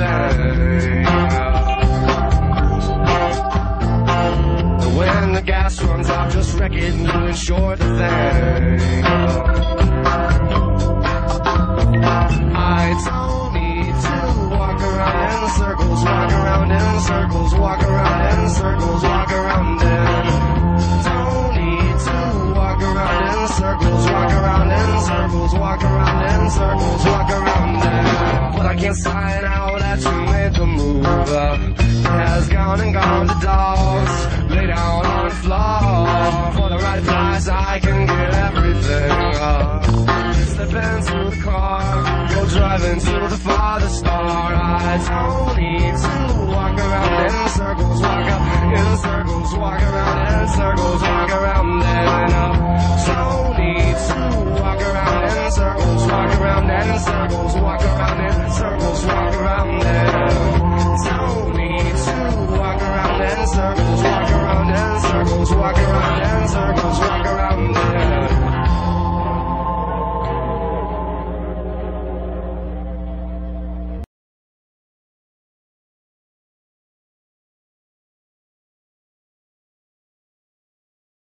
thing. When the gas runs out, just wreck it and you insure the thing. I don't need to walk around in circles, walk around in circles, walk around in circles, walk around in. Don't need to walk around in circles, walk around in circles, walk around in circles, walk around in. But I can't sign out that you made the move. Has gone and gone to dogs. Lay down on the floor. For the right price I can get everything. Slip into the car, go driving to the farthest star. I don't need to walk around in circles, walk up in circles, walk around in circles, walk around in. Don't need to walk around in circles, walk around in circles, walk around in circles, walk around in.